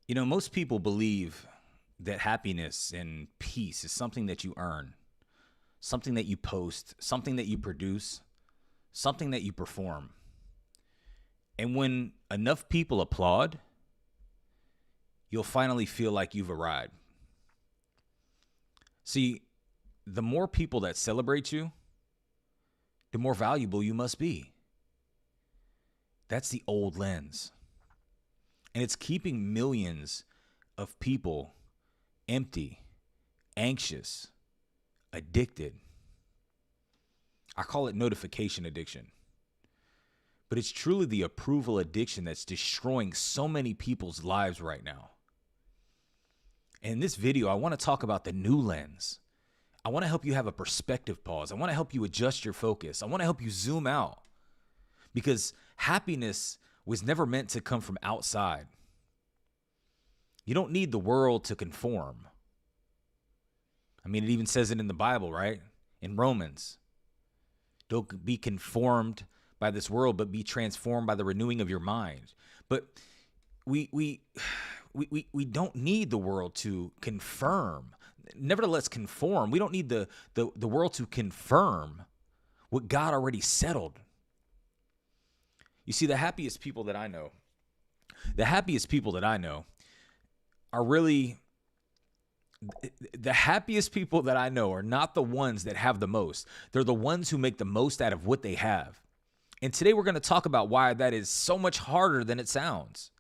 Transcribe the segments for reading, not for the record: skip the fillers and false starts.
Most people believe that happiness and peace is something that you earn, something that you post, something that you produce, something that you perform. And when enough people applaud, you'll finally feel like you've arrived. See, the more people that celebrate you, the more valuable you must be. That's the old lens. And it's keeping millions of people empty, anxious, addicted. I call it notification addiction. But it's truly the approval addiction that's destroying so many people's lives right now. And in this video, I want to talk about the new lens. I want to help you have a perspective pause. I want to help you adjust your focus. I want to help you zoom out. Because happiness was never meant to come from outside. You don't need the world to conform. I mean, it even says it in the Bible, right? In Romans. Don't be conformed by this world, but be transformed by the renewing of your mind. But we don't need the world to confirm. Nevertheless, conform. We don't need the world to confirm what God already settled. You see, the happiest people that I know are really, the happiest people that I know are not the ones that have the most. They're the ones who make the most out of what they have. And today we're going to talk about why that is so much harder than it sounds.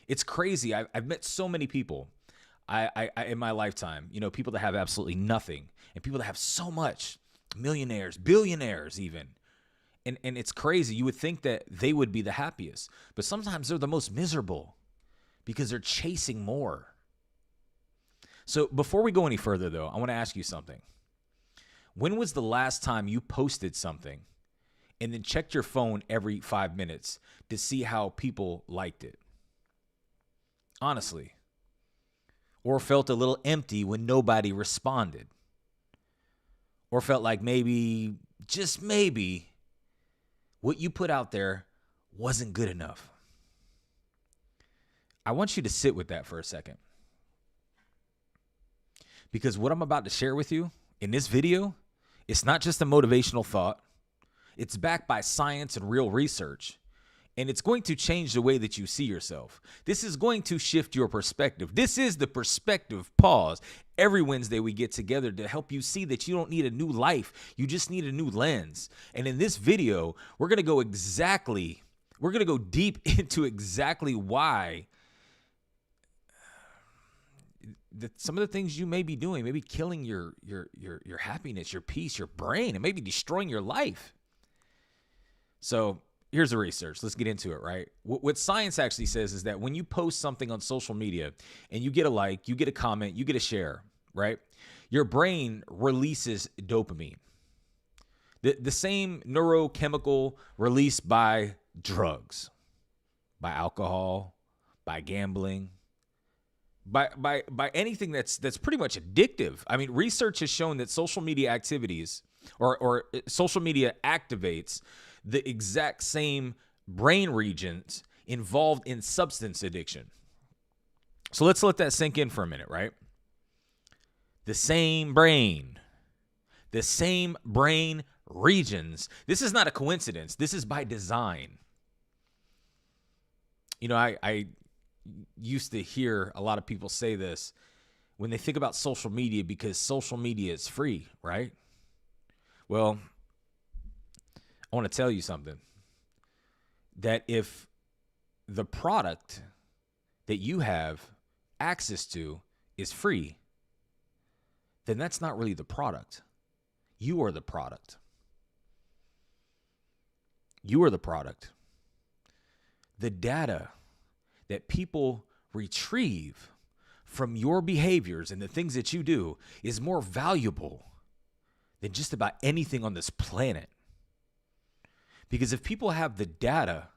It's crazy. I've met so many people I in my lifetime, people that have absolutely nothing and people that have so much, millionaires, billionaires even. And it's crazy. You would think that they would be the happiest, but sometimes they're the most miserable because they're chasing more. So before we go any further, though, I want to ask you something. When was the last time you posted something and then checked your phone every 5 minutes to see how people liked it? Honestly. Or felt a little empty when nobody responded? Or felt like maybe, just maybe, what you put out there wasn't good enough? I want you to sit with that for a second. Because what I'm about to share with you in this video, it's not just a motivational thought. It's backed by science and real research. And it's going to change the way that you see yourself. This is going to shift your perspective. This is the perspective pause. Every Wednesday we get together to help you see that you don't need a new life. You just need a new lens. And in this video, we're going to go deep into exactly why some of the things you may be doing, maybe killing your happiness, your peace, your brain, and maybe destroying your life. So here's the research. Let's get into it, right? What science actually says is that when you post something on social media and you get a like, you get a comment, you get a share, right? Your brain releases dopamine. The same neurochemical released by drugs, by alcohol, by gambling, by anything that's pretty much addictive. I mean, research has shown that social media activities or social media activates the exact same brain regions involved in substance addiction. So let's let that sink in for a minute, right? The same brain regions. This is not a coincidence. This is by design. I used to hear a lot of people say this when they think about social media because social media is free, right? Well, I want to tell you something. That if the product that you have access to is free, then that's not really the product. You are the product. You are the product. The data that people retrieve from your behaviors and the things that you do is more valuable than just about anything on this planet. Because if people have the data,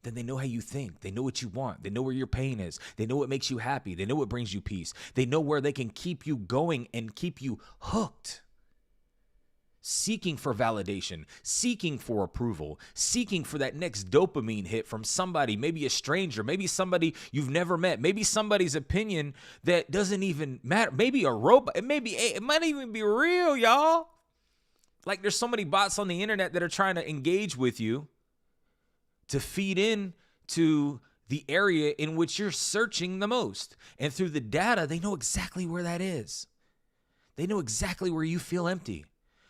then they know how you think. They know what you want. They know where your pain is. They know what makes you happy. They know what brings you peace. They know where they can keep you going and keep you hooked. seeking for validation, seeking for approval, seeking for that next dopamine hit from somebody, maybe a stranger, maybe somebody you've never met, maybe somebody's opinion that doesn't even matter, maybe a robot, it might even be real, y'all. Like there's so many bots on the internet that are trying to engage with you to feed in to the area in which you're searching the most. And through the data, they know exactly where that is. They know exactly where you feel empty.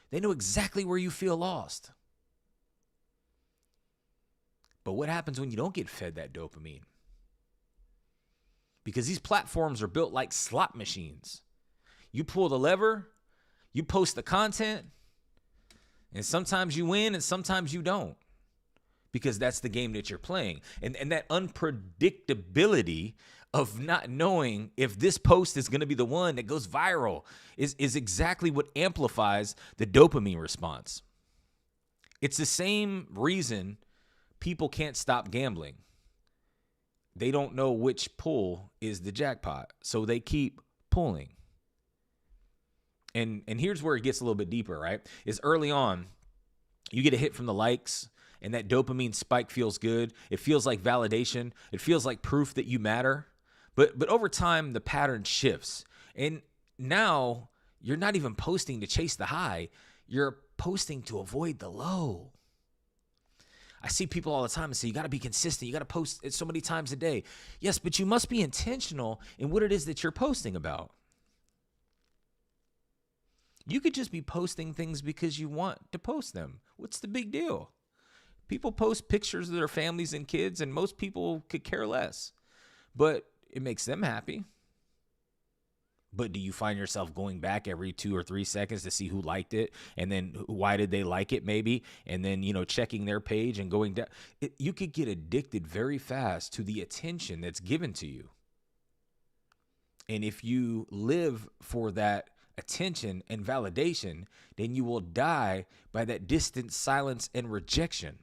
They know exactly where you feel lost. But what happens when you don't get fed that dopamine? Because these platforms are built like slot machines. You pull the lever, you post the content, and sometimes you win and sometimes you don't. Because that's the game that you're playing. And that unpredictability of not knowing if this post is going to be the one that goes viral is exactly what amplifies the dopamine response. It's the same reason people can't stop gambling. They don't know which pull is the jackpot, so they keep pulling. And here's where it gets a little bit deeper, right? Is early on, you get a hit from the likes, and that dopamine spike feels good. It feels like validation. It feels like proof that you matter. But over time, the pattern shifts. And now you're not even posting to chase the high. You're posting to avoid the low. I see people all the time and say, you got to be consistent. You got to post it so many times a day. Yes, but you must be intentional in what it is that you're posting about. You could just be posting things because you want to post them. What's the big deal? People post pictures of their families and kids, and most people could care less. But it makes them happy. But do you find yourself going back every 2 or 3 seconds to see who liked it? And then why did they like it maybe? And then, checking their page and going down. You could get addicted very fast to the attention that's given to you. And if you live for that attention and validation, then you will die by that distance, silence, and rejection.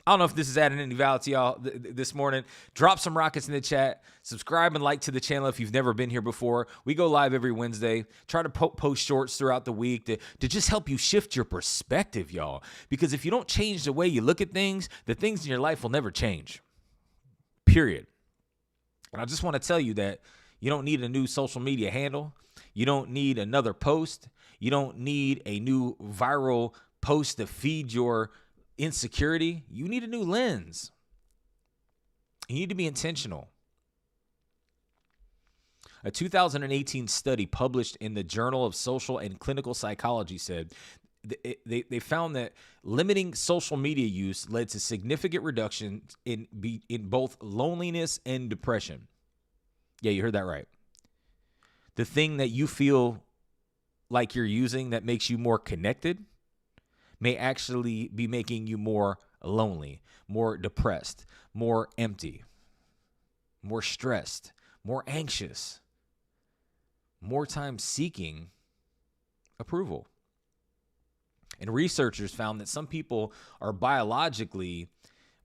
I don't know if this is adding any value to y'all this morning. Drop some rockets in the chat. Subscribe and like to the channel if you've never been here before. We go live every Wednesday. Try to post shorts throughout the week to just help you shift your perspective, y'all. Because if you don't change the way you look at things, the things in your life will never change. Period. And I just want to tell you that you don't need a new social media handle. You don't need another post. You don't need a new viral post to feed your insecurity. You need a new lens. You need to be intentional. A 2018 study published in the Journal of Social and Clinical Psychology said they found that limiting social media use led to significant reduction in both loneliness and depression. Yeah, you heard that right. The thing that you feel like you're using that makes you more connected may actually be making you more lonely, more depressed, more empty, more stressed, more anxious, more time seeking approval. And researchers found that some people are biologically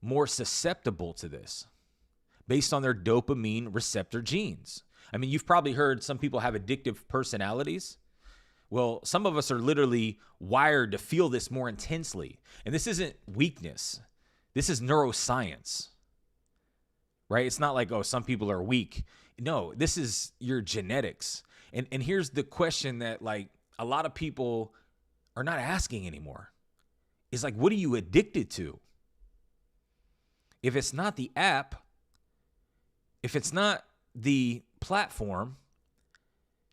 more susceptible to this based on their dopamine receptor genes. I mean, you've probably heard some people have addictive personalities. Well, some of us are literally wired to feel this more intensely. And this isn't weakness. This is neuroscience, right? It's not like, oh, some people are weak. No, this is your genetics. And here's the question that like a lot of people are not asking anymore. It's like, what are you addicted to? If it's not the app, if it's not the platform,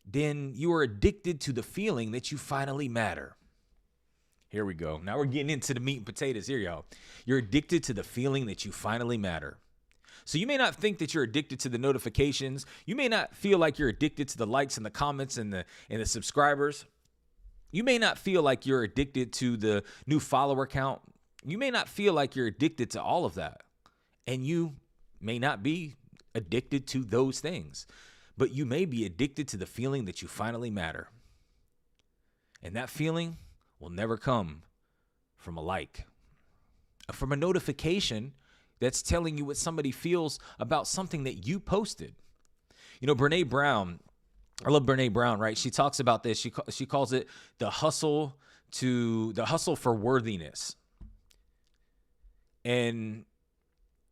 then you are addicted to the feeling that you finally matter. Here we go. Now we're getting into the meat and potatoes here, y'all. You're addicted to the feeling that you finally matter. So you may not think that you're addicted to the notifications. You may not feel like you're addicted to the likes and the comments and the subscribers. You may not feel like you're addicted to the new follower count. You may not feel like you're addicted to all of that. And you may not be addicted to those things. But you may be addicted to the feeling that you finally matter. And that feeling will never come from a like, from a notification that's telling you what somebody feels about something that you posted. You know, Brené Brown I love Brené Brown, right? She talks about this. She calls it the hustle for worthiness. And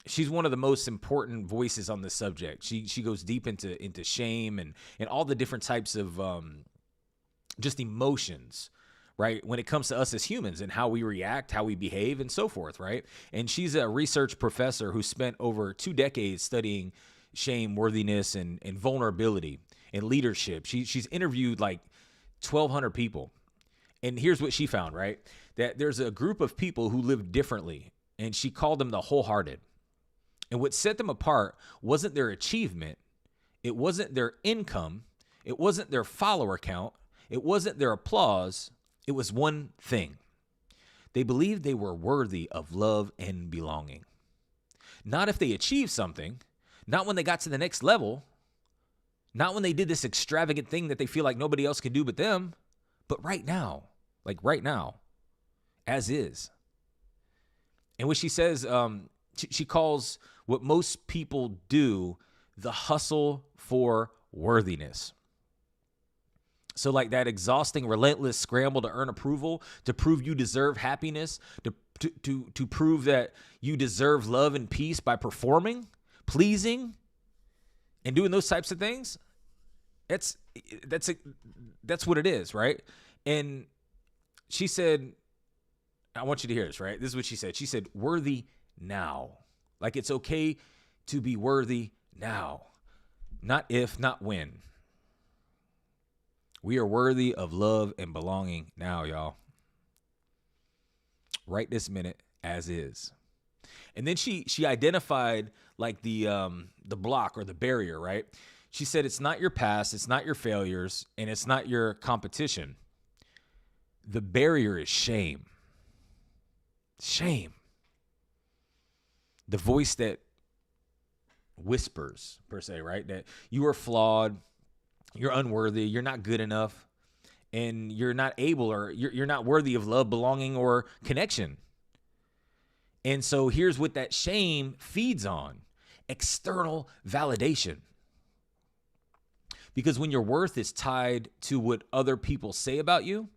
she's one of the most important voices on this subject. She goes deep into shame and all the different types of just emotions, right? When it comes to us as humans and how we react, how we behave, and so forth, right? And she's a research professor who spent over 2 decades studying shame, worthiness, and vulnerability and leadership. She's interviewed like 1,200 people. And here's what she found, right? That there's a group of people who live differently, and she called them the wholehearted. And what set them apart wasn't their achievement. It wasn't their income. It wasn't their follower count. It wasn't their applause. It was one thing. They believed they were worthy of love and belonging. Not if they achieved something, not when they got to the next level, not when they did this extravagant thing that they feel like nobody else can do but them, but right now, like right now, as is. And what she says, she calls what most people do the hustle for worthiness. So like that exhausting, relentless scramble to earn approval, to prove you deserve happiness, to prove that you deserve love and peace by performing, pleasing, and doing those types of things. That's what it is, right? And she said, I want you to hear this, right? This is what she said. She said, worthy now. Like it's okay to be worthy now. Not if, not when. We are worthy of love and belonging now, y'all. Right this minute, as is. And then she identified like the block or the barrier, right? She said it's not your past, it's not your failures, and it's not your competition. The barrier is shame. Shame. The voice that whispers, per se, right? That you are flawed, you're unworthy, you're not good enough, and you're not able, or you're not worthy of love, belonging, or connection. And so here's what that shame feeds on: external validation. Because when your worth is tied to what other people say about you,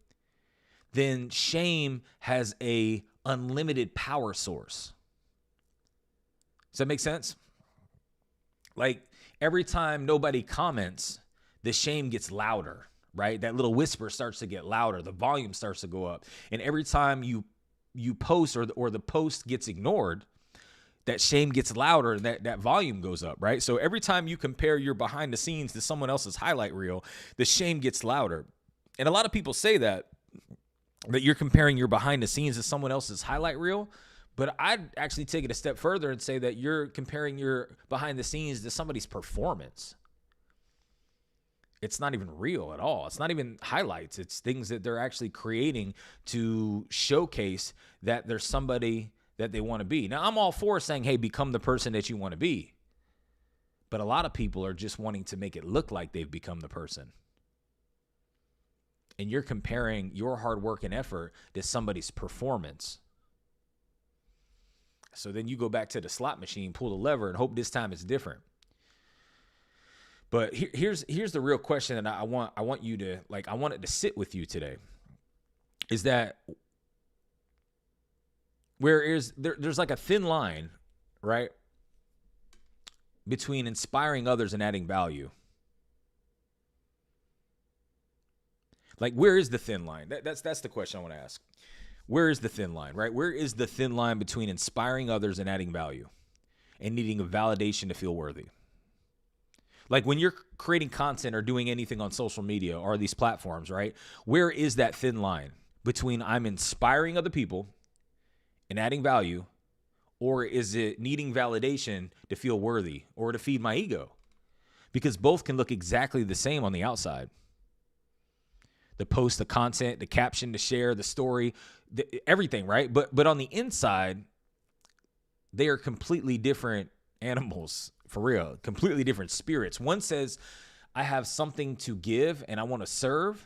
then shame has a unlimited power source. Does that make sense? Like every time nobody comments, the shame gets louder, right? That little whisper starts to get louder. The volume starts to go up. And every time you post or the post gets ignored, that shame gets louder and that volume goes up, right? So every time you compare your behind the scenes to someone else's highlight reel, the shame gets louder. And a lot of people say that you're comparing your behind the scenes to someone else's highlight reel. But I'd actually take it a step further and say that you're comparing your behind the scenes to somebody's performance. It's not even real at all. It's not even highlights. It's things that they're actually creating to showcase that there's somebody that they want to be. Now, I'm all for saying, hey, become the person that you want to be. But a lot of people are just wanting to make it look like they've become the person. And you're comparing your hard work and effort to somebody's performance. So then you go back to the slot machine, pull the lever, and hope this time it's different. But here's the real question that I want you to, like, I want it to sit with you today. Is that there's like a thin line, right, between inspiring others and adding value. Like, where is the thin line? That's the question I want to ask. Where is the thin line, right? Where is the thin line between inspiring others and adding value and needing a validation to feel worthy? Like when you're creating content or doing anything on social media or these platforms, right? Where is that thin line between I'm inspiring other people and adding value, or is it needing validation to feel worthy or to feed my ego? Because both can look exactly the same on the outside. The post, the content, the caption, the share, the story, everything, right? But on the inside, they are completely different animals, for real, completely different spirits. One says, I have something to give and I want to serve.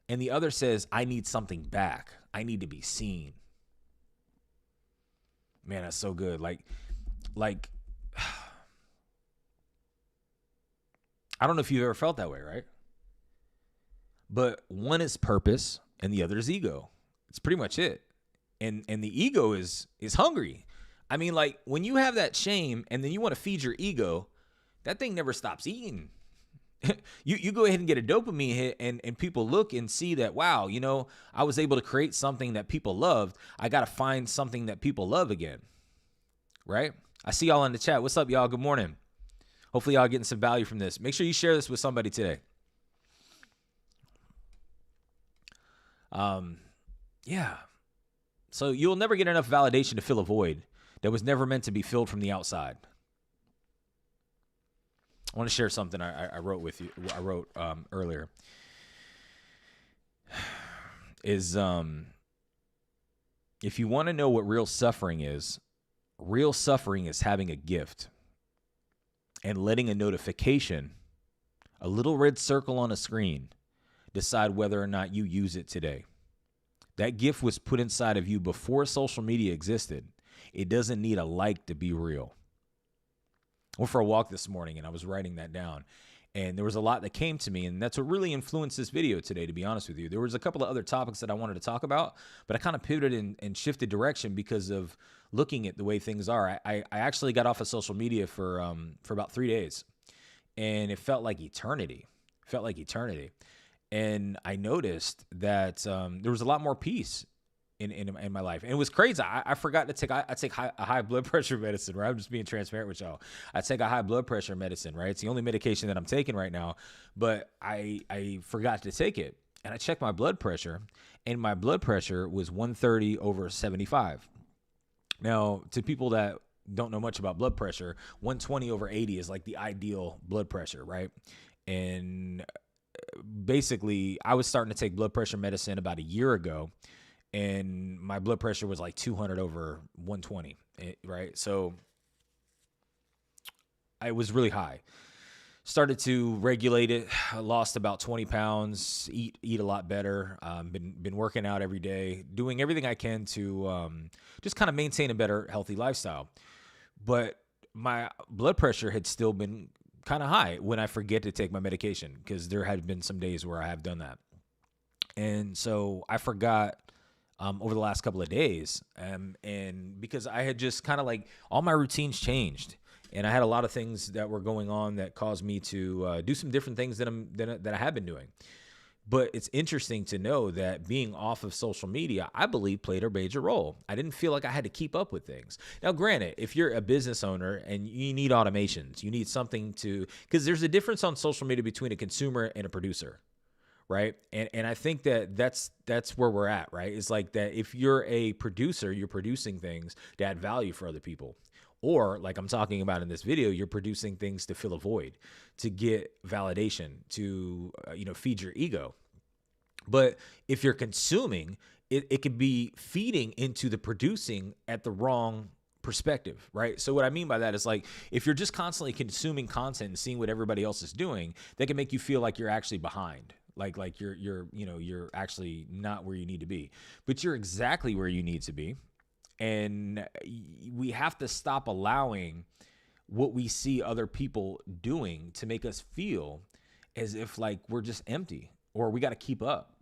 And the other says, I need something back. I need to be seen. Man, that's so good. Like I don't know if you've ever felt that way, right? But one is purpose and the other is ego. It's pretty much it. And the ego is hungry. I mean, like when you have that shame and then you want to feed your ego, that thing never stops eating. you go ahead and get a dopamine hit and people look and see that, wow, you know, I was able to create something that people loved. I got to find something that people love again. Right? I see y'all in the chat. What's up, y'all? Good morning. Hopefully y'all getting some value from this. Make sure you share this with somebody today. Yeah. So you'll never get enough validation to fill a void that was never meant to be filled from the outside. I want to share something I wrote with you. I wrote earlier. Is if you want to know what real suffering is having a gift and letting a notification, a little red circle on a screen, decide whether or not you use it today. That gift was put inside of you before social media existed. It doesn't need a like to be real. I went for a walk this morning and I was writing that down. And there was a lot that came to me, and that's what really influenced this video today, to be honest with you. There was a couple of other topics that I wanted to talk about, but I kind of pivoted and shifted direction because of looking at the way things are. I actually got off of social media for about 3 days, and it felt like eternity. And I noticed that there was a lot more peace in my life. And it was crazy. I forgot to take, I take a high blood pressure medicine, right? I'm just being transparent with y'all. I take a high blood pressure medicine, right? It's the only medication that I'm taking right now, but I forgot to take it. And I checked my blood pressure, and my blood pressure was 130 over 75. Now, to people that don't know much about blood pressure, 120 over 80 is like the ideal blood pressure, right? And basically, I was starting to take blood pressure medicine about a year ago, and my blood pressure was like 200 over 120, right? So I was really high. Started to regulate it. I lost about 20 pounds, eat a lot better. Been working out every day, doing everything I can to just kind of maintain a better, healthy lifestyle. But my blood pressure had still been kind of high when I forget to take my medication, because there had been some days where I have done that. And so I forgot over the last couple of days. And because I had just kind of like all my routines changed, and I had a lot of things that were going on that caused me to do some different things that I have been doing. But it's interesting to know that being off of social media, I believe, played a major role. I didn't feel like I had to keep up with things. Now, granted, if you're a business owner and you need automations, you need something to, because there's a difference on social media between a consumer and a producer, right? And I think that's where we're at, right? It's like that if you're a producer, you're producing things to add value for other people. Or like I'm talking about in this video, you're producing things to fill a void, to get validation, to feed your ego. But if you're consuming, it could be feeding into the producing at the wrong perspective, right? So what I mean by that is, like, if you're just constantly consuming content and seeing what everybody else is doing, that can make you feel like you're actually behind. Like you're actually not where you need to be, but you're exactly where you need to be. And we have to stop allowing what we see other people doing to make us feel as if like we're just empty or we got to keep up,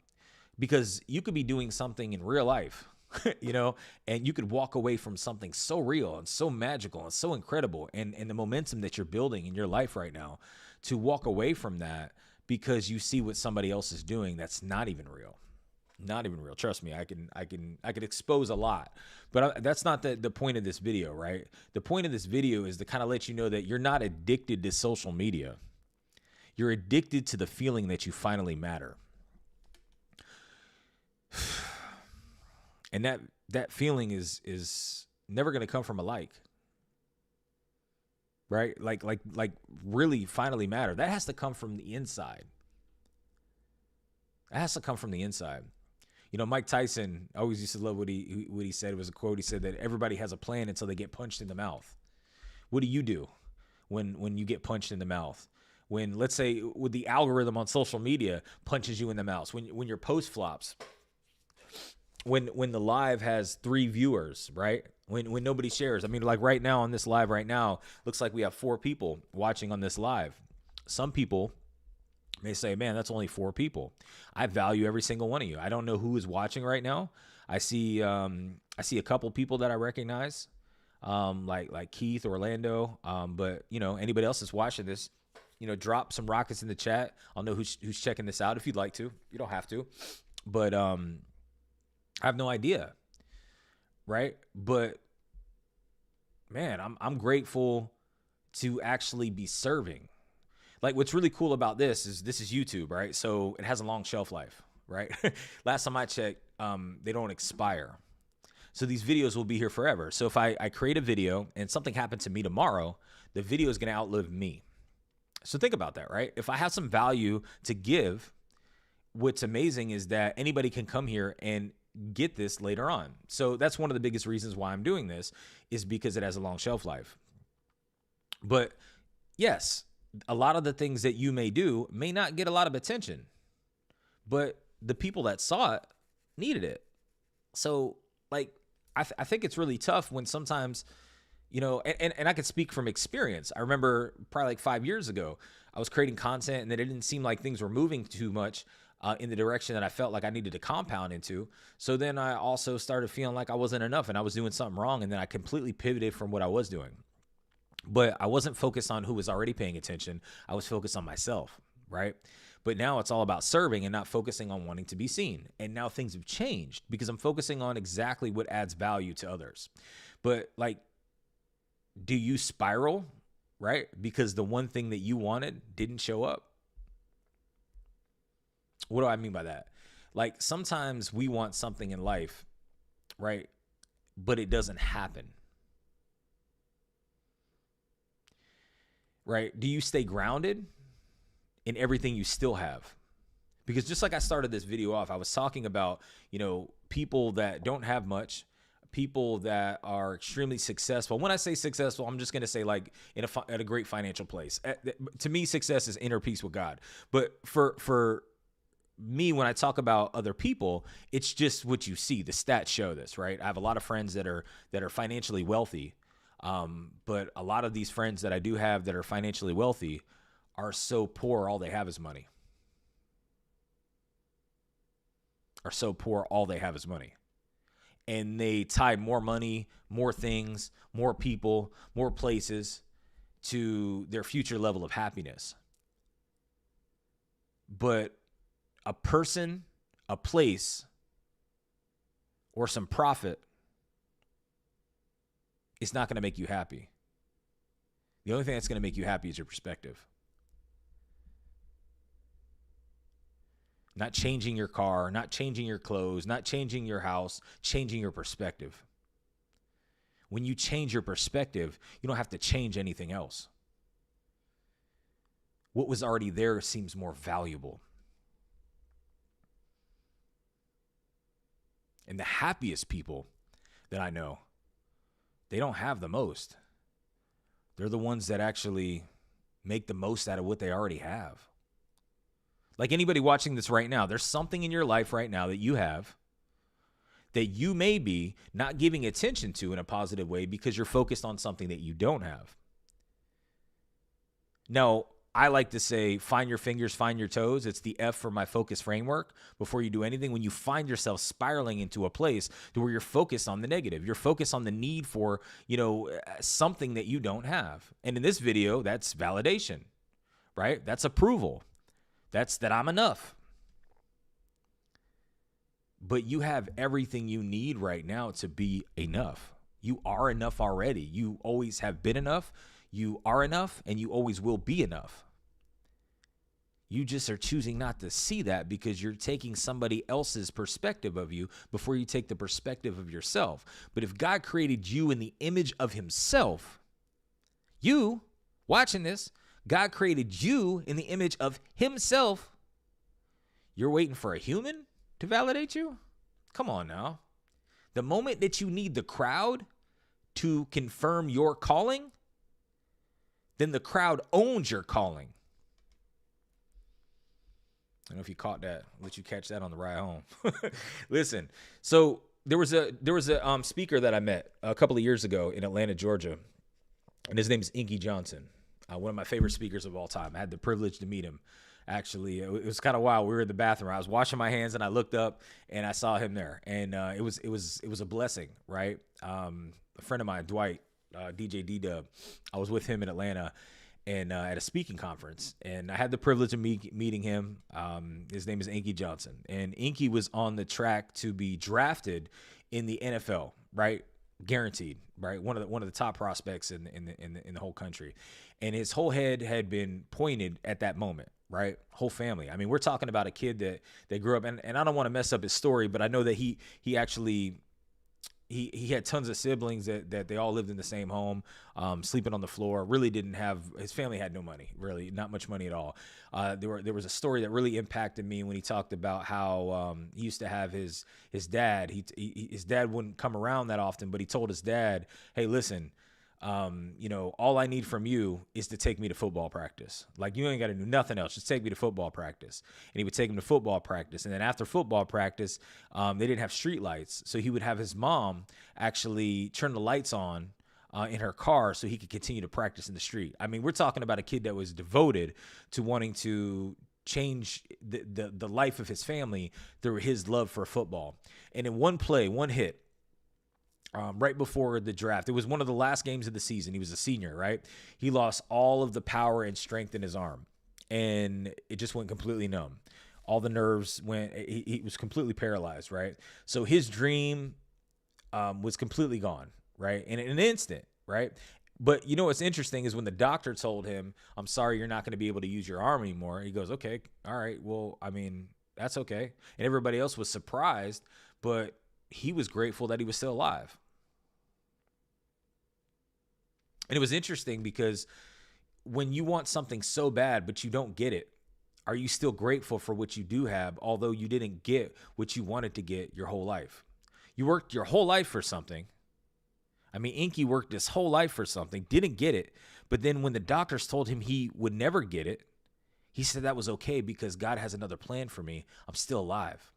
because you could be doing something in real life, and you could walk away from something so real and so magical and so incredible, and the momentum that you're building in your life right now, to walk away from that because you see what somebody else is doing that's not even real. Not even real. Trust me, I can expose a lot, but that's not the point of this video, right? The point of this video is to kind of let you know that you're not addicted to social media. You're addicted to the feeling that you finally matter. And that feeling is never going to come from a like. Right? Like really finally matter. That has to come from the inside. It has to come from the inside. Mike Tyson, I always used to love what he said. It was a quote. He said that everybody has a plan until they get punched in the mouth. What do you do when you get punched in the mouth? When, let's say, with the algorithm on social media punches you in the mouth, when your post flops, when the live has 3 viewers, right? When nobody shares. I mean, like right now on this live right now, looks like we have 4 people watching on this live. Some people may say, man, that's only 4 people. I value every single one of you. I don't know who is watching right now. I see a couple people that I recognize, like Keith, Orlando. But anybody else that's watching this, drop some rockets in the chat. I'll know who's checking this out if you'd like to. You don't have to, but I have no idea, right? But man, I'm grateful to actually be serving. Like, what's really cool about this is YouTube, right? So it has a long shelf life, right? Last time I checked, they don't expire. So these videos will be here forever. So if I create a video and something happened to me tomorrow, the video is going to outlive me. So think about that, right? If I have some value to give, what's amazing is that anybody can come here and get this later on. So that's one of the biggest reasons why I'm doing this, is because it has a long shelf life. But yes, a lot of the things that you may do may not get a lot of attention, but the people that saw it needed it. So like, I think it's really tough when sometimes, and I can speak from experience. I remember probably like 5 years ago, I was creating content and then it didn't seem like things were moving too much in the direction that I felt like I needed to compound into. So then I also started feeling like I wasn't enough and I was doing something wrong. And then I completely pivoted from what I was doing. But I wasn't focused on who was already paying attention. I was focused on myself, right? But now it's all about serving and not focusing on wanting to be seen. And now things have changed because I'm focusing on exactly what adds value to others. But like, do you spiral, right? Because the one thing that you wanted didn't show up? What do I mean by that? Like, sometimes we want something in life, right? But it doesn't happen. Right? Do you stay grounded in everything you still have? Because just like I started this video off, I was talking about, people that don't have much, people that are extremely successful. When I say successful, I'm just going to say like at a great financial place. To me, success is inner peace with God. But for me, when I talk about other people, it's just what you see. The stats show this, right? I have a lot of friends that are financially wealthy. But a lot of these friends that I do have that are financially wealthy are so poor, all they have is money. Are so poor, all they have is money. And they tie more money, more things, more people, more places to their future level of happiness. But a person, a place, or some profit, it's not going to make you happy. The only thing that's going to make you happy is your perspective. Not changing your car, not changing your clothes, not changing your house, changing your perspective. When you change your perspective, you don't have to change anything else. What was already there seems more valuable. And the happiest people that I know, they don't have the most. They're the ones that actually make the most out of what they already have. Like anybody watching this right now, there's something in your life right now that you have that you may be not giving attention to in a positive way because you're focused on something that you don't have. Now, I like to say, find your fingers, find your toes. It's the F for my focus framework. Before you do anything, when you find yourself spiraling into a place to where you're focused on the negative, you're focused on the need for, something that you don't have. And in this video, that's validation, right? That's approval. That's that I'm enough. But you have everything you need right now to be enough. You are enough already. You always have been enough. You are enough, and you always will be enough. You just are choosing not to see that because you're taking somebody else's perspective of you before you take the perspective of yourself. But if God created you in the image of himself, you, watching this, God created you in the image of himself. You're waiting for a human to validate you? Come on now. The moment that you need the crowd to confirm your calling, then the crowd owns your calling. I don't know if you caught that. I'll let you catch that on the ride home. Listen, so there was a speaker that I met a couple of years ago in Atlanta, Georgia, and his name is Inky Johnson. one of my favorite speakers of all time. I had the privilege to meet him. Actually, it was kind of wild. We were in the bathroom. I was washing my hands, and I looked up, and I saw him there. And it was a blessing, right? A friend of mine, Dwight, DJ D-Dub, I was with him in Atlanta, and at a speaking conference, and I had the privilege of meeting him. His name is Inky Johnson, and Inky was on the track to be drafted in the NFL, right? Guaranteed, right? One of the top prospects in the whole country, and his whole head had been pointed at that moment, right? Whole family. I mean, we're talking about a kid that grew up, and I don't want to mess up his story, but I know that he actually he had tons of siblings that they all lived in the same home, sleeping on the floor. Really didn't have, his family had no money, really not much money at all. There was a story that really impacted me when he talked about how he used to have his dad. His dad wouldn't come around that often, but he told his dad, "Hey, listen, all I need from you is to take me to football practice. Like, you ain't got to do nothing else. Just take me to football practice." And he would take him to football practice. And then after football practice, they didn't have street lights. So he would have his mom actually turn the lights on in her car so he could continue to practice in the street. I mean, we're talking about a kid that was devoted to wanting to change the life of his family through his love for football. And in one play, one hit, right before the draft, it was one of the last games of the season. He was a senior, right? He lost all of the power and strength in his arm, and it just went completely numb. All the nerves went, he was completely paralyzed, right? So his dream was completely gone, right? In an instant, right? But you know what's interesting is when the doctor told him, "I'm sorry, you're not going to be able to use your arm anymore," he goes, "Okay, all right, well, I mean, that's okay." And everybody else was surprised, but he was grateful that he was still alive. And it was interesting because when you want something so bad, but you don't get it, are you still grateful for what you do have, although you didn't get what you wanted to get your whole life? You worked your whole life for something. I mean, Inky worked his whole life for something, didn't get it. But then when the doctors told him he would never get it, he said that was okay because God has another plan for me. I'm still alive.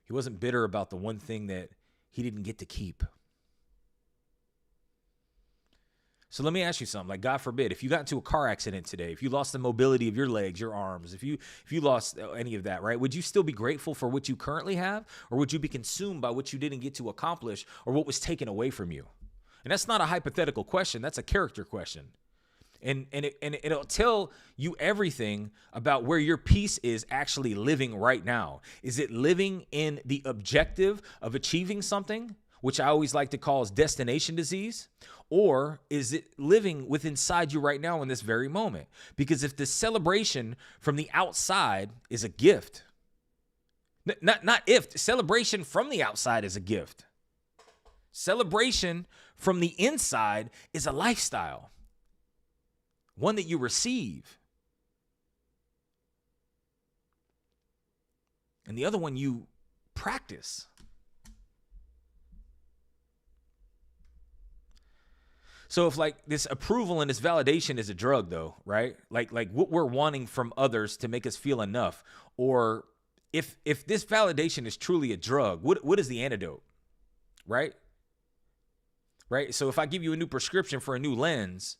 He wasn't bitter about the one thing that he didn't get to keep. So let me ask you something. Like, God forbid, if you got into a car accident today, if you lost the mobility of your legs, your arms, if you lost any of that, right, would you still be grateful for what you currently have? Or would you be consumed by what you didn't get to accomplish or what was taken away from you? And that's not a hypothetical question. That's a character question. And it'll tell you everything about where your peace is actually living right now. Is it living in the objective of achieving something, which I always like to call as destination disease? Or is it living with inside you right now in this very moment? Because if the celebration from the outside is a gift, celebration from the outside is a gift. Celebration from the inside is a lifestyle. One that you receive. And the other one you practice. So if like this approval and this validation is a drug though, right? Like what we're wanting from others to make us feel enough. Or if this validation is truly a drug, what is the antidote? Right? Right? So if I give you a new prescription for a new lens,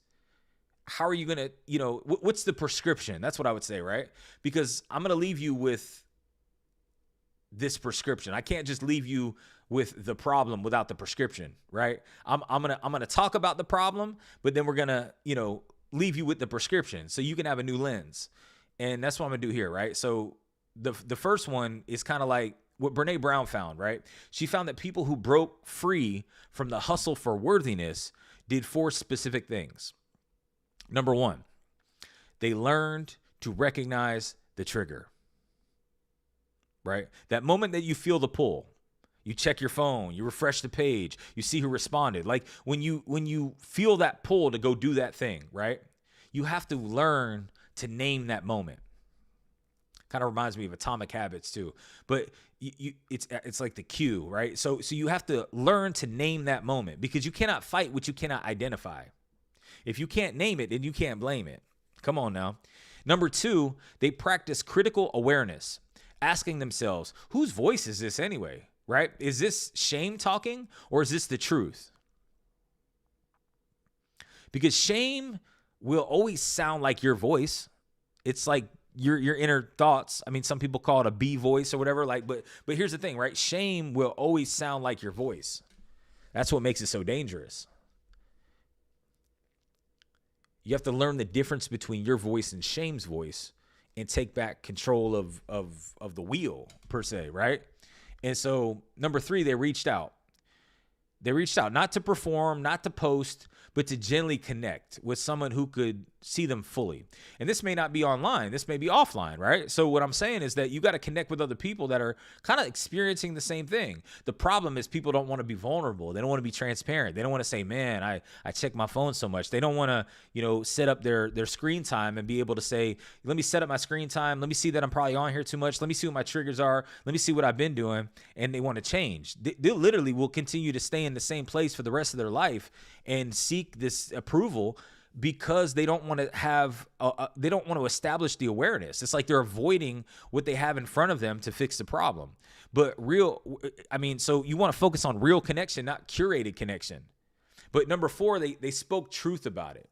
how are you going to, what's the prescription? That's what I would say, right? Because I'm going to leave you with this prescription. I can't just leave you with the problem without the prescription, right? I'm going to talk about the problem, but then we're going to, leave you with the prescription so you can have a new lens. And that's what I'm going to do here, right? So the first one is kind of like what Brené Brown found, right? She found that people who broke free from the hustle for worthiness did 4 specific things. Number 1, they learned to recognize the trigger, right? That moment that you feel the pull, you check your phone, you refresh the page, you see who responded. Like when you feel that pull to go do that thing, right? You have to learn to name that moment. Kind of reminds me of Atomic Habits too, but it's like the cue, right? So you have to learn to name that moment because you cannot fight what you cannot identify. If you can't name it, then you can't blame it. Come on now. Number 2, they practice critical awareness, asking themselves, whose voice is this anyway? right? Is this shame talking or is this the truth? Because shame will always sound like your voice. It's like your inner thoughts. I mean, some people call it a B voice or whatever. But here's the thing, right? Shame will always sound like your voice. That's what makes it so dangerous. You have to learn the difference between your voice and shame's voice and take back control of the wheel, per se, right? And so, number 3, they reached out. They reached out not to perform, not to post, but to gently connect with someone who could see them fully. And this may not be online. This may be offline, right? So what I'm saying is that you got to connect with other people that are kind of experiencing the same thing. The problem is people don't want to be vulnerable. They don't want to be transparent. They don't want to say, man, I check my phone so much. They don't want to, set up their screen time and be able to say, let me set up my screen time. Let me see that I'm probably on here too much. Let me see what my triggers are. Let me see what I've been doing. And they want to change. They literally will continue to stay in the same place for the rest of their life and seek this approval because they don't want to have, they don't want to establish the awareness. It's like they're avoiding what they have in front of them to fix the problem. But so you want to focus on real connection, not curated connection. But number 4, they spoke truth about it,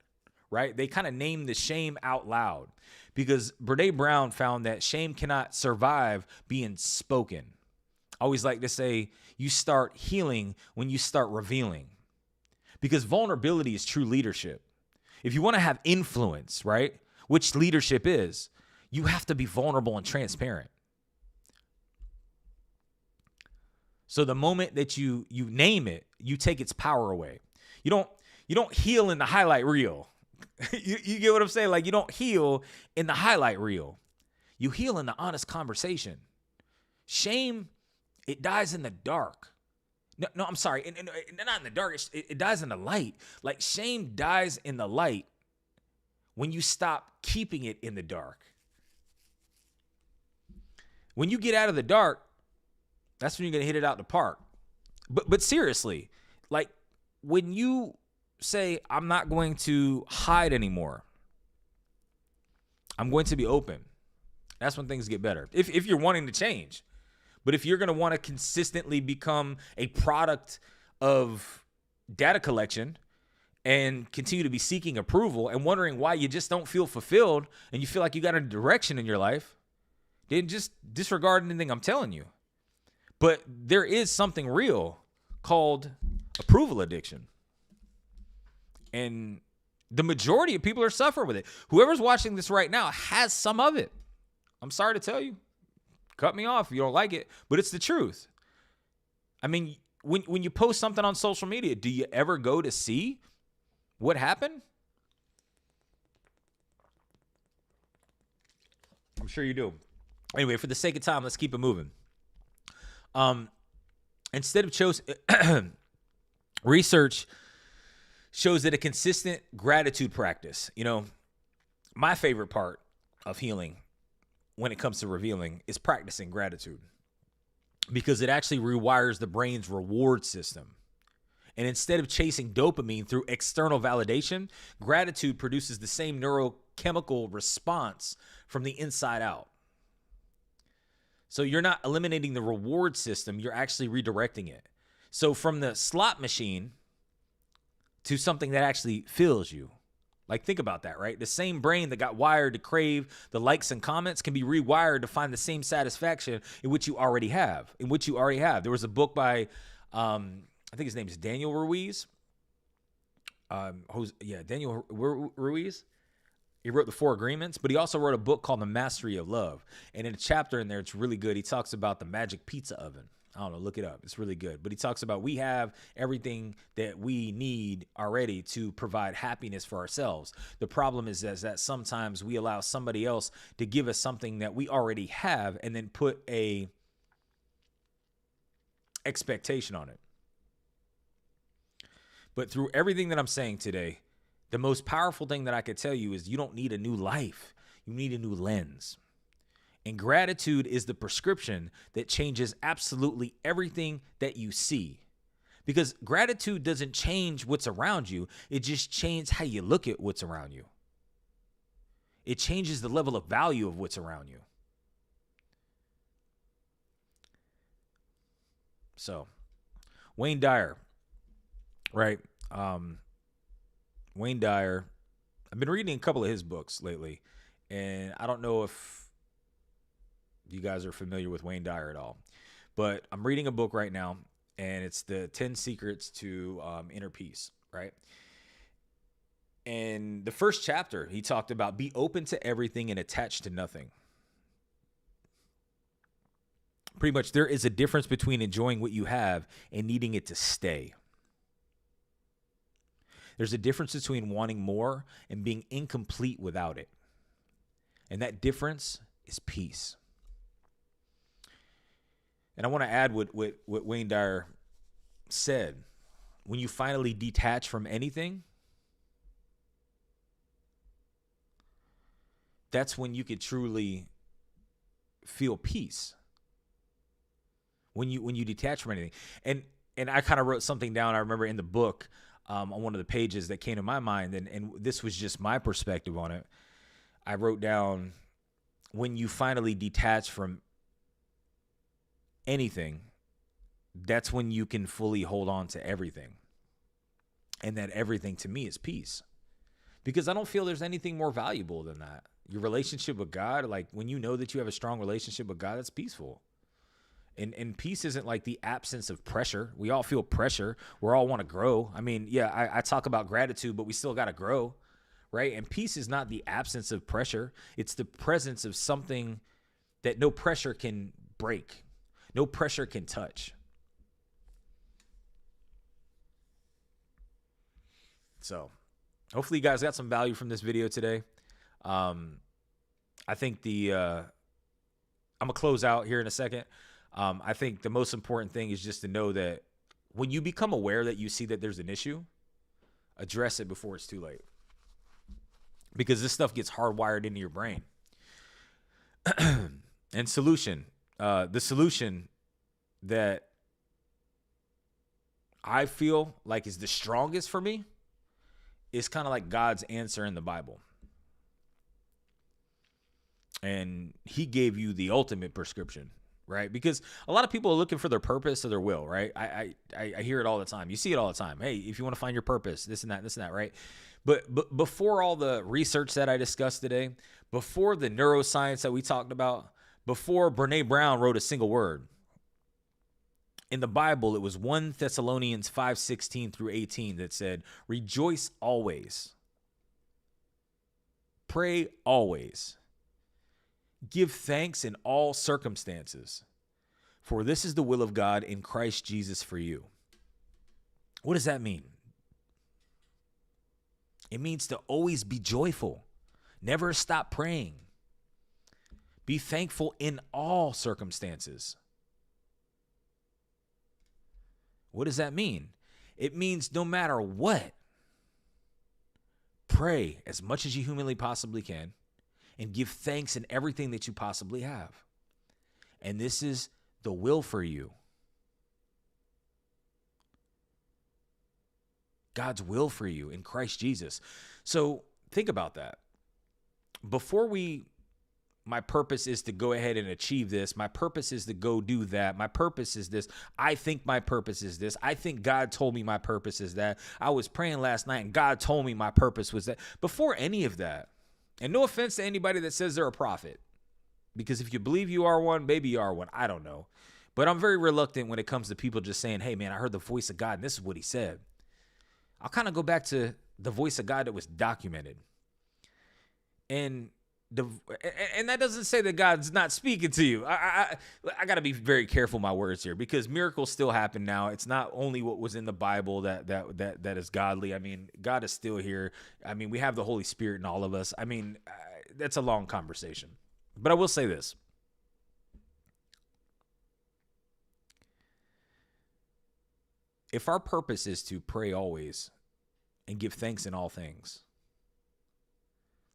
right? They kind of named the shame out loud because Brené Brown found that shame cannot survive being spoken. I always like to say, you start healing when you start revealing. Because vulnerability is true leadership. If you want to have influence, right, which leadership is, you have to be vulnerable and transparent. So the moment that you name it, you take its power away. You don't heal in the highlight reel. you get what I'm saying? Like, you don't heal in the highlight reel. You heal in the honest conversation. Shame, it dies in the dark. No, I'm sorry. And not in the dark. It dies in the light. Like, shame dies in the light when you stop keeping it in the dark. When you get out of the dark, that's when you're going to hit it out the park. But seriously, like, when you say, I'm not going to hide anymore, I'm going to be open, that's when things get better. If you're wanting to change. But if you're going to want to consistently become a product of data collection and continue to be seeking approval and wondering why you just don't feel fulfilled and you feel like you got a direction in your life, then just disregard anything I'm telling you. But there is something real called approval addiction. And the majority of people are suffering with it. Whoever's watching this right now has some of it. I'm sorry to tell you. Cut me off if you don't like it, but it's the truth. I mean, when you post something on social media, do you ever go to see what happened? I'm sure you do. Anyway, for the sake of time, let's keep it moving. Instead of research shows that a consistent gratitude practice, my favorite part of healing when it comes to revealing is practicing gratitude, because it actually rewires the brain's reward system. And instead of chasing dopamine through external validation, gratitude produces the same neurochemical response from the inside out. So you're not eliminating the reward system, you're actually redirecting it. So from the slot machine to something that actually fills you. Like, think about that, right? The same brain that got wired to crave the likes and comments can be rewired to find the same satisfaction in which you already have. There was a book by, I think his name is Daniel Ruiz. Daniel Ruiz. He wrote the 4 Agreements, but he also wrote a book called The Mastery of Love. And in a chapter in there, it's really good. He talks about the magic pizza oven. I don't know, look it up. It's really good. But he talks about we have everything that we need already to provide happiness for ourselves. The problem is that sometimes we allow somebody else to give us something that we already have and then put a expectation on it. But through everything that I'm saying today, the most powerful thing that I could tell you is you don't need a new life. You need a new lens. And gratitude is the prescription that changes absolutely everything that you see. Because gratitude doesn't change what's around you. It just changes how you look at what's around you. It changes the level of value of what's around you. So Wayne Dyer, right? Wayne Dyer, I've been reading a couple of his books lately, and I don't know if you guys are familiar with Wayne Dyer at all, but I'm reading a book right now, and it's the 10 Secrets to Inner Peace, right? And the first chapter, he talked about be open to everything and attached to nothing. Pretty much, there is a difference between enjoying what you have and needing it to stay. There's a difference between wanting more and being incomplete without it. And that difference is peace. And I want to add what Wayne Dyer said. When you finally detach from anything, that's when you could truly feel peace. When you detach from anything. And I kind of wrote something down, I remember in the book, on one of the pages that came to my mind, and this was just my perspective on it. I wrote down, when you finally detach from anything, that's when you can fully hold on to everything. And that everything to me is peace. Because I don't feel there's anything more valuable than that. Your relationship with God, like when you know that you have a strong relationship with God, that's peaceful. And peace isn't like the absence of pressure. We all feel pressure. We all want to grow. I mean, yeah, I talk about gratitude, but we still got to grow, right? And peace is not the absence of pressure. It's the presence of something that no pressure can break. No pressure can touch. So hopefully you guys got some value from this video today. I think I'm going to close out here in a second. I think the most important thing is just to know that when you become aware that you see that there's an issue, address it before it's too late. Because this stuff gets hardwired into your brain. And solution. The solution that I feel like is the strongest for me is kind of like God's answer in the Bible. And he gave you the ultimate prescription, right? Because a lot of people are looking for their purpose or their will, right? I hear it all the time. You see it all the time. Hey, if you want to find your purpose, this and that, right? But before all the research that I discussed today, before the neuroscience that we talked about, before Brené Brown wrote a single word, in the Bible, it was 1 Thessalonians 5:16 through 18 that said, rejoice always. Pray always. Give thanks in all circumstances, for this is the will of God in Christ Jesus for you. What does that mean? It means to always be joyful. Never stop praying. Be thankful in all circumstances. What does that mean? It means no matter what, pray as much as you humanly possibly can and give thanks in everything that you possibly have. And this is the will for you. God's will for you in Christ Jesus. So think about that. My purpose is to go ahead and achieve this. My purpose is to go do that. My purpose is this. I think my purpose is this. I think God told me my purpose is that. I was praying last night and God told me my purpose was that. Before any of that, and no offense to anybody that says they're a prophet, because if you believe you are one, maybe you are one. I don't know. But I'm very reluctant when it comes to people just saying, hey, man, I heard the voice of God and this is what he said. I'll kind of go back to the voice of God that was documented. And that doesn't say that God's not speaking to you. I got to be very careful with my words here, because miracles still happen now. It's not only what was in the Bible that is godly. I mean, God is still here. I mean, we have the Holy Spirit in all of us. I mean, that's a long conversation. But I will say this. If our purpose is to pray always and give thanks in all things,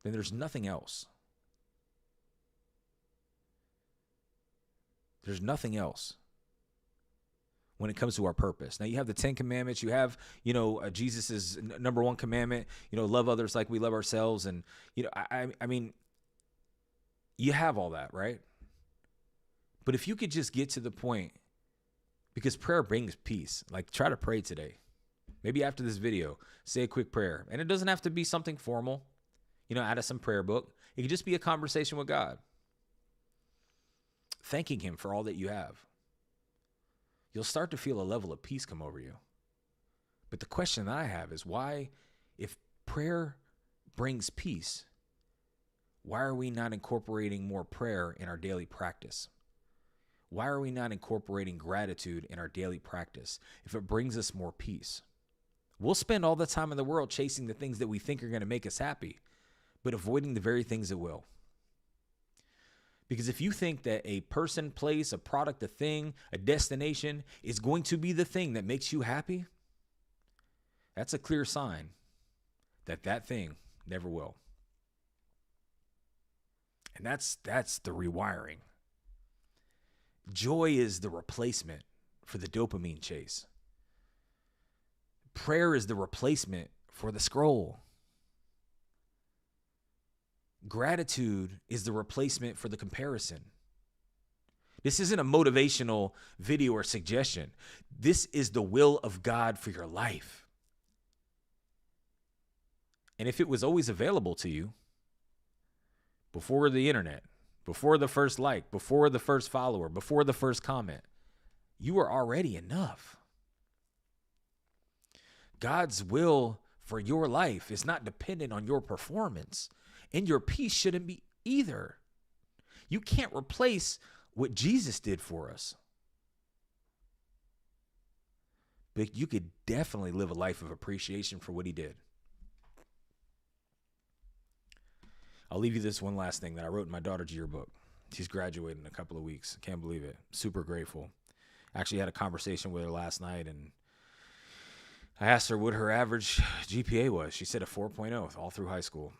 then there's nothing else. There's nothing else when it comes to our purpose. Now, you have the 10 commandments. You have, Jesus's number one commandment, love others like we love ourselves. And, I mean, you have all that, right? But if you could just get to the point, Because prayer brings peace. Like, try to pray today. Maybe after this video, say a quick prayer. And it doesn't have to be something formal, out of some prayer book. It could just be a conversation with God, thanking him for all that you have. You'll start to feel a level of peace come over you. But the question that I have is, why, if prayer brings peace, why are we not incorporating more prayer in our daily practice? Why are we not incorporating gratitude in our daily practice if it brings us more peace? We'll spend all the time in the world chasing the things that we think are going to make us happy, but avoiding the very things that will. Because if you think that a person, place, a product, a thing, a destination is going to be the thing that makes you happy, that's a clear sign that that thing never will. And that's the rewiring. Joy is the replacement for the dopamine chase. Prayer is the replacement for the scroll. Gratitude is the replacement for the comparison. This isn't a motivational video or suggestion. This is the will of God for your life. And if it was always available to you, before the internet, before the first like, before the first follower, before the first comment, you are already enough. God's will for your life is not dependent on your performance, and your peace shouldn't be either. You can't replace what Jesus did for us. But you could definitely live a life of appreciation for what he did. I'll leave you this one last thing that I wrote in my daughter's yearbook. She's graduating in a couple of weeks. Can't believe it. Super grateful. Actually had a conversation with her last night, and I asked her what her average GPA was. She said a 4.0 all through high school.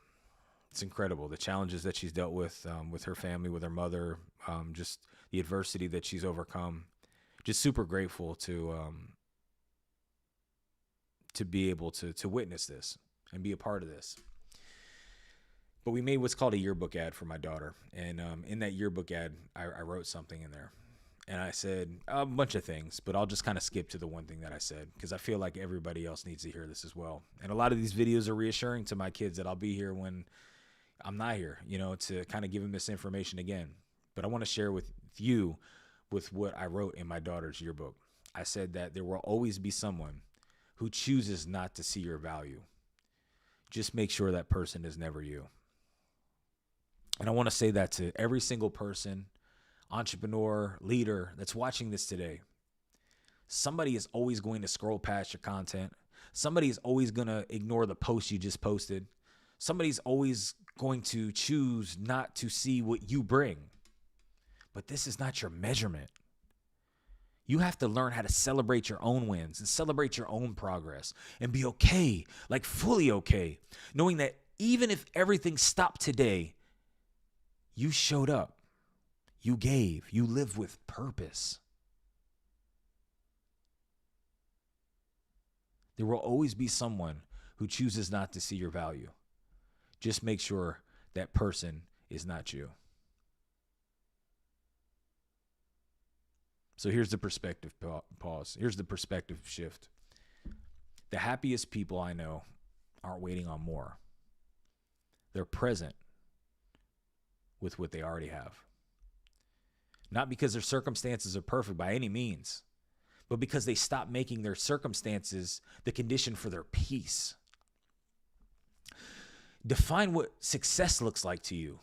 It's incredible. The challenges that she's dealt with her family, with her mother, just the adversity that she's overcome. Just super grateful to be able to witness this and be a part of this. But we made what's called a yearbook ad for my daughter. And in that yearbook ad, I wrote something in there. And I said a bunch of things, but I'll just kind of skip to the one thing that I said, because I feel like everybody else needs to hear this as well. And a lot of these videos are reassuring to my kids that I'll be here when I'm not here, to kind of give them this information again. But I want to share with you with what I wrote in my daughter's yearbook. I said that there will always be someone who chooses not to see your value. Just make sure that person is never you. And I want to say that to every single person, entrepreneur, leader that's watching this today. Somebody is always going to scroll past your content. Somebody is always going to ignore the post you just posted. Somebody's always going to choose not to see what you bring. But this is not your measurement. You have to learn how to celebrate your own wins and celebrate your own progress and be okay, like fully okay, knowing that even if everything stopped today, you showed up, you gave, you live with purpose. There will always be someone who chooses not to see your value. Just make sure that person is not you. So here's the perspective pause. Here's the perspective shift. The happiest people I know aren't waiting on more. They're present with what they already have. Not because their circumstances are perfect by any means, but because they stop making their circumstances the condition for their peace. Define what success looks like to you,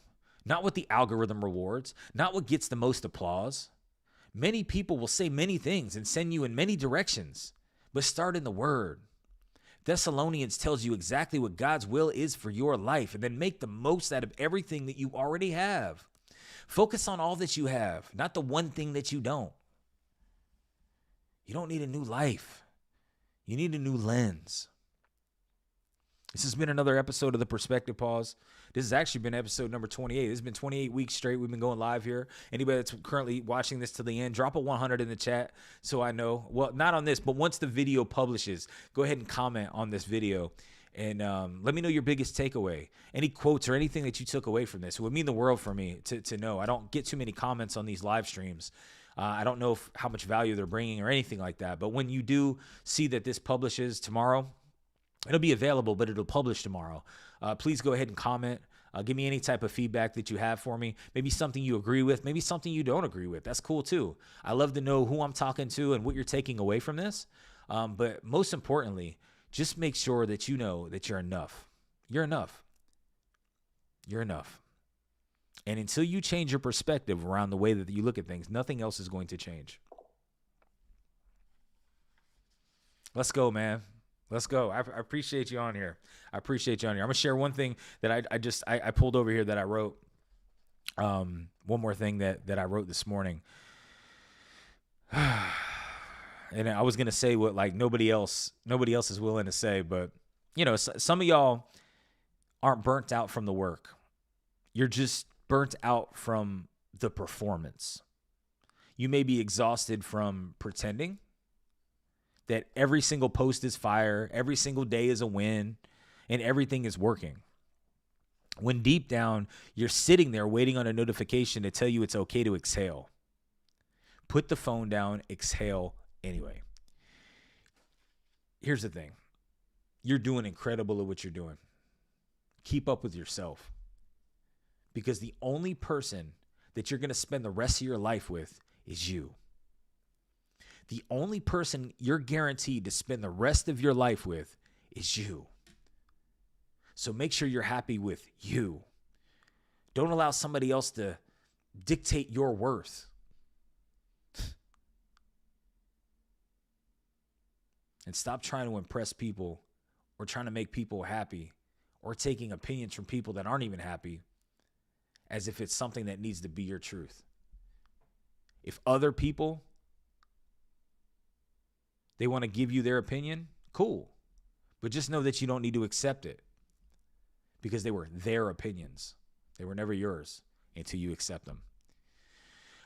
not what the algorithm rewards, not what gets the most applause. Many people will say many things and send you in many directions, but start in the Word. Thessalonians tells you exactly what God's will is for your life, and then make the most out of everything that you already have. Focus on all that you have, not the one thing that you don't. You don't need a new life. You need a new lens. This has been another episode of The Perspective Pause. This has actually been episode number 28. This has been 28 weeks straight. We've been going live here. Anybody that's currently watching this to the end, drop a 100 in the chat so I know. Well, not on this, but once the video publishes, go ahead and comment on this video. And let me know your biggest takeaway. Any quotes or anything that you took away from this. It would mean the world for me to know. I don't get too many comments on these live streams. I don't know how much value they're bringing or anything like that. But when you do see that this publishes tomorrow, it'll be available, but it'll publish tomorrow. Please go ahead and comment. Give me any type of feedback that you have for me. Maybe something you agree with, maybe something you don't agree with. That's cool too. I love to know who I'm talking to and what you're taking away from this. But most importantly, just make sure that you know that you're enough. You're enough. You're enough. And until you change your perspective around the way that you look at things, nothing else is going to change. Let's go, man. Let's go. I appreciate you on here. I'm going to share one thing that I pulled over here that I wrote. One more thing that I wrote this morning. And I was going to say what like nobody else is willing to say, but you know, some of y'all aren't burnt out from the work. You're just burnt out from the performance. You may be exhausted from pretending that every single post is fire, every single day is a win, and everything is working. When deep down, you're sitting there waiting on a notification to tell you it's okay to exhale. Put the phone down, exhale anyway. Here's the thing. You're doing incredible at what you're doing. Keep up with yourself. Because the only person that you're going to spend the rest of your life with is you. The only person you're guaranteed to spend the rest of your life with is you. So make sure you're happy with you. Don't allow somebody else to dictate your worth. And stop trying to impress people or trying to make people happy or taking opinions from people that aren't even happy as if it's something that needs to be your truth. If other people, they want to give you their opinion, cool. But just know that you don't need to accept it because they were their opinions. They were never yours until you accept them.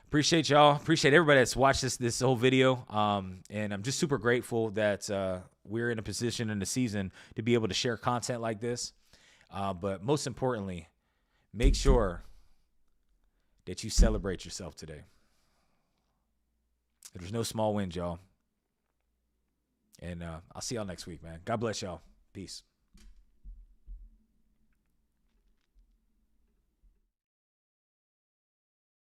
Appreciate y'all. Appreciate everybody that's watched this whole video. And I'm just super grateful that we're in a position in the season to be able to share content like this. But most importantly, make sure that you celebrate yourself today. There's no small wins, y'all. And I'll see y'all next week, man. God bless y'all. Peace.